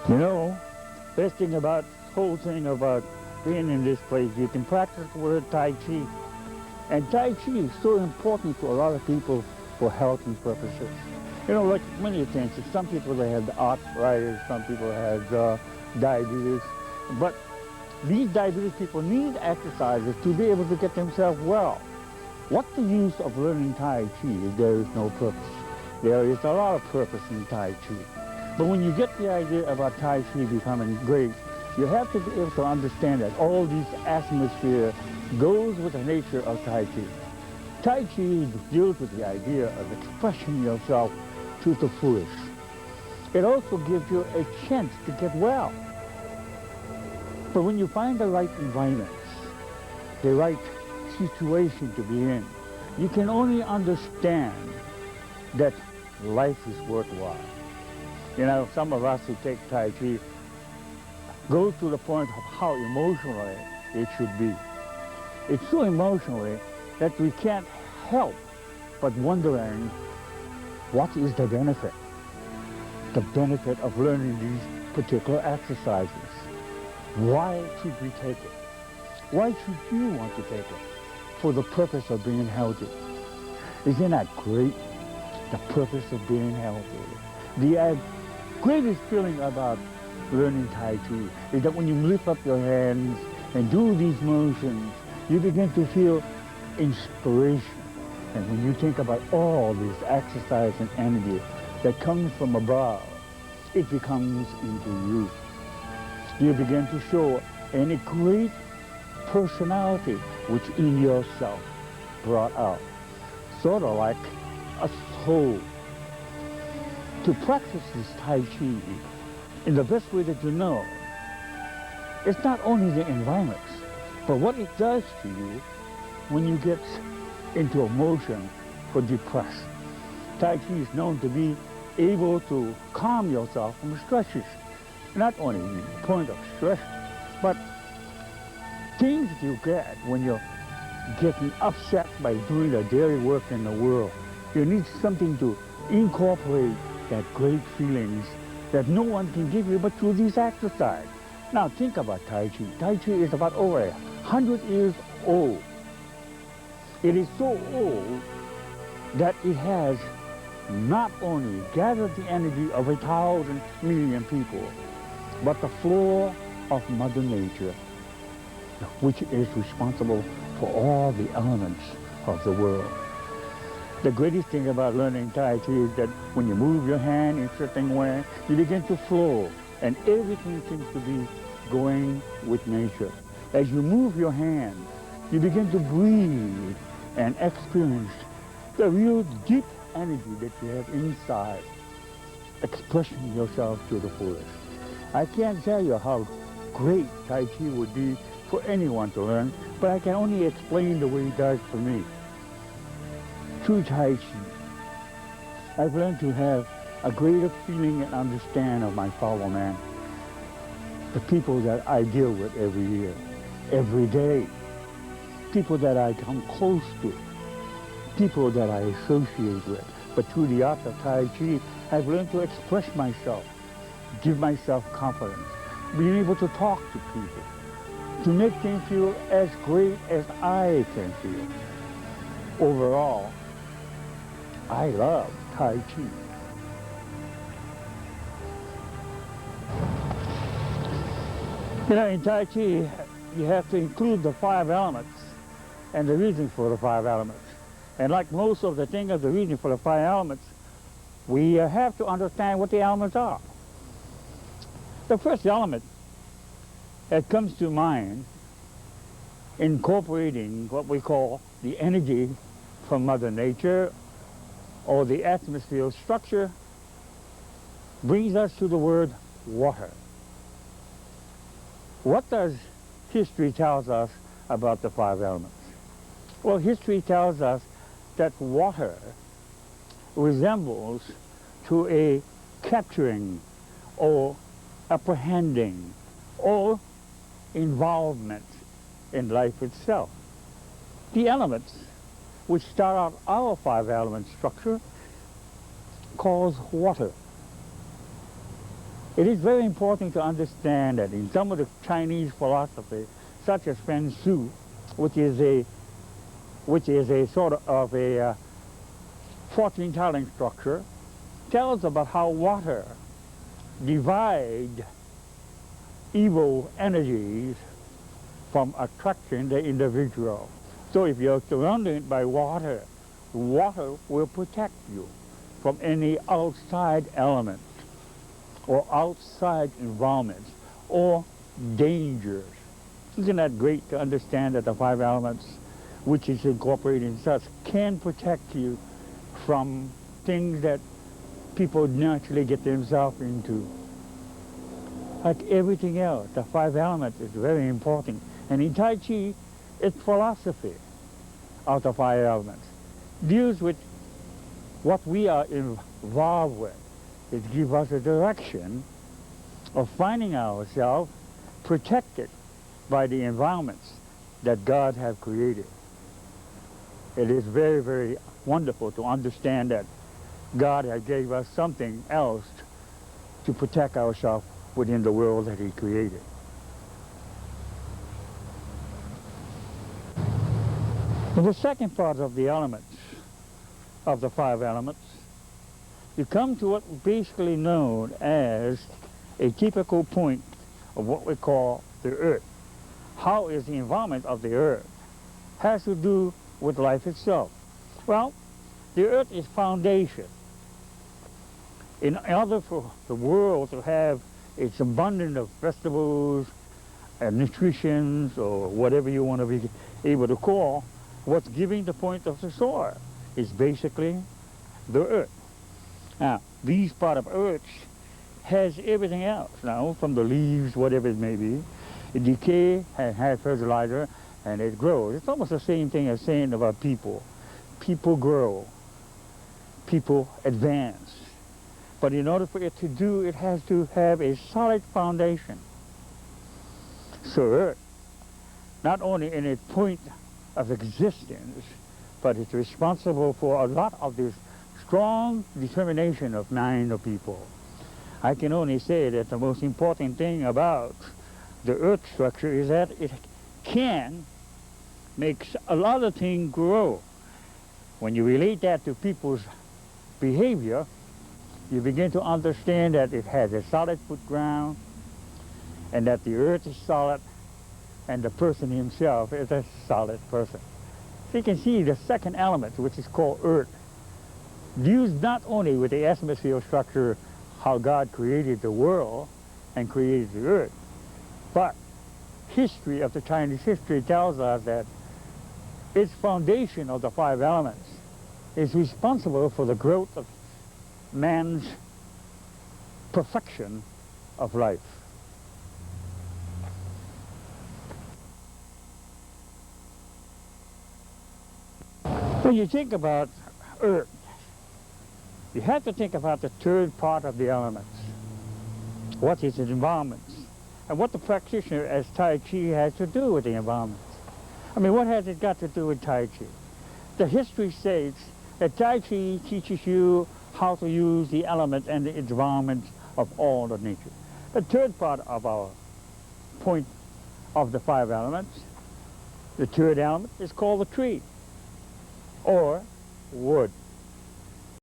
You know, best thing about whole thing about being in this place, you can practice the word Tai Chi. And Tai Chi is so important to a lot of people for healthy purposes. You know, like many things, some people they have arthritis, some people have diabetes, but these diabetes people need exercises to be able to get themselves well. What's the use of learning Tai Chi if there is no purpose? There is a lot of purpose in Tai Chi. But when you get the idea about Tai Chi becoming great, you have to be able to understand that all these atmosphere goes with the nature of Tai Chi. Tai Chi deals with the idea of expressing yourself to the fullest. It also gives you a chance to get well. But when you find the right environments, the right situation to be in, you can only understand that life is worthwhile. You know, some of us who take Tai Chi go to the point of how emotionally it should be. It's so emotionally that we can't help but wondering what is the benefit of learning these particular exercises. Why should we take it? Why should you want to take it? For the purpose of being healthy. Isn't that great? The purpose of being healthy. The greatest feeling about learning Tai Chi is that when you lift up your hands and do these motions, you begin to feel inspiration. And when you think about all this exercise and energy that comes from above, it becomes into you. You begin to show any great personality which in yourself brought out, sort of like a soul. To practice this Tai Chi in the best way that you know, it's not only the environments, but what it does to you when you get into a motion for depressed. Tai Chi is known to be able to calm yourself from stresses. Not only the point of stress, but things you get when you're getting upset by doing the daily work in the world. You need something to incorporate that great feelings that no one can give you but through this exercise. Now think about Tai Chi. Tai Chi is about over 100 years old. It is so old that it has not only gathered the energy of 1,000 million people, but the floor of Mother Nature, which is responsible for all the elements of the world. The greatest thing about learning Tai Chi is that when you move your hand in a certain way, you begin to flow, and everything seems to be going with nature. As you move your hand, you begin to breathe and experience the real deep energy that you have inside, expressing yourself to the fullest. I can't tell you how great Tai Chi would be for anyone to learn, but I can only explain the way it does for me. Through Tai Chi, I've learned to have a greater feeling and understand of my fellow man, the people that I deal with every year, every day, people that I come close to, people that I associate with. But through the art of Tai Chi, I've learned to express myself, give myself confidence, being able to talk to people, to make things feel as great as I can feel. Overall, I love Tai Chi. You know, in Tai Chi, you have to include the 5 elements and the reason for the 5 elements. And like most of the things of the reason for the 5 elements, we have to understand what the elements are. The first element that comes to mind, incorporating what we call the energy from Mother Nature or the atmosphere structure, brings us to the word water. What does history tell us about the 5 elements? Well, history tells us that water resembles to a capturing or apprehending or involvement in life itself. The elements which start out our 5 element structure calls water. It is very important to understand that in some of the Chinese philosophy, such as Feng Shui, which is a sort of a fortune-telling structure, tells about how water divide evil energies from attracting the individual. So if you're surrounded by water, water will protect you from any outside elements or outside environments or dangers. Isn't that great to understand that the 5 elements, which is incorporated in such, can protect you from things that people naturally get themselves into? Like everything else, the 5 elements is very important. And in Tai Chi, its philosophy of the 5 elements deals with what we are involved with. It gives us a direction of finding ourselves protected by the environments that God has created. It is very, very wonderful to understand that God has gave us something else to protect ourselves within the world that He created. In the second part of the elements, of the 5 elements, you come to what basically known as a typical point of what we call the earth. How is the environment of the earth has to do with life itself? Well, the earth is foundation. In order for the world to have its abundance of vegetables and nutrition or whatever you want to be able to call, what's giving the point of the soil is basically the earth. Now, these part of earth has everything else now, from the leaves, whatever it may be. It decay and has fertilizer, and it grows. It's almost the same thing as saying about people. People grow. People advance. But in order for it to do, it has to have a solid foundation. So earth, not only in its point of existence, but it's responsible for a lot of this strong determination of mind of people. I can only say that the most important thing about the earth structure is that it can make a lot of things grow. When you relate that to people's behavior, you begin to understand that it has a solid foot ground, and that the earth is solid, and the person himself is a solid person. So you can see the second element, which is called earth, deals not only with the atmosphere structure, how God created the world and created the earth, but history of the Chinese history tells us that its foundation of the 5 elements is responsible for the growth of man's perfection of life. When you think about earth, you have to think about the third part of the elements. What is its environment? And what the practitioner as Tai Chi has to do with the environment. I mean, what has it got to do with Tai Chi? The history states that Tai Chi teaches you how to use the element and the environment of all the nature. The third part of our point of the 5 elements, the third element is called the tree or wood.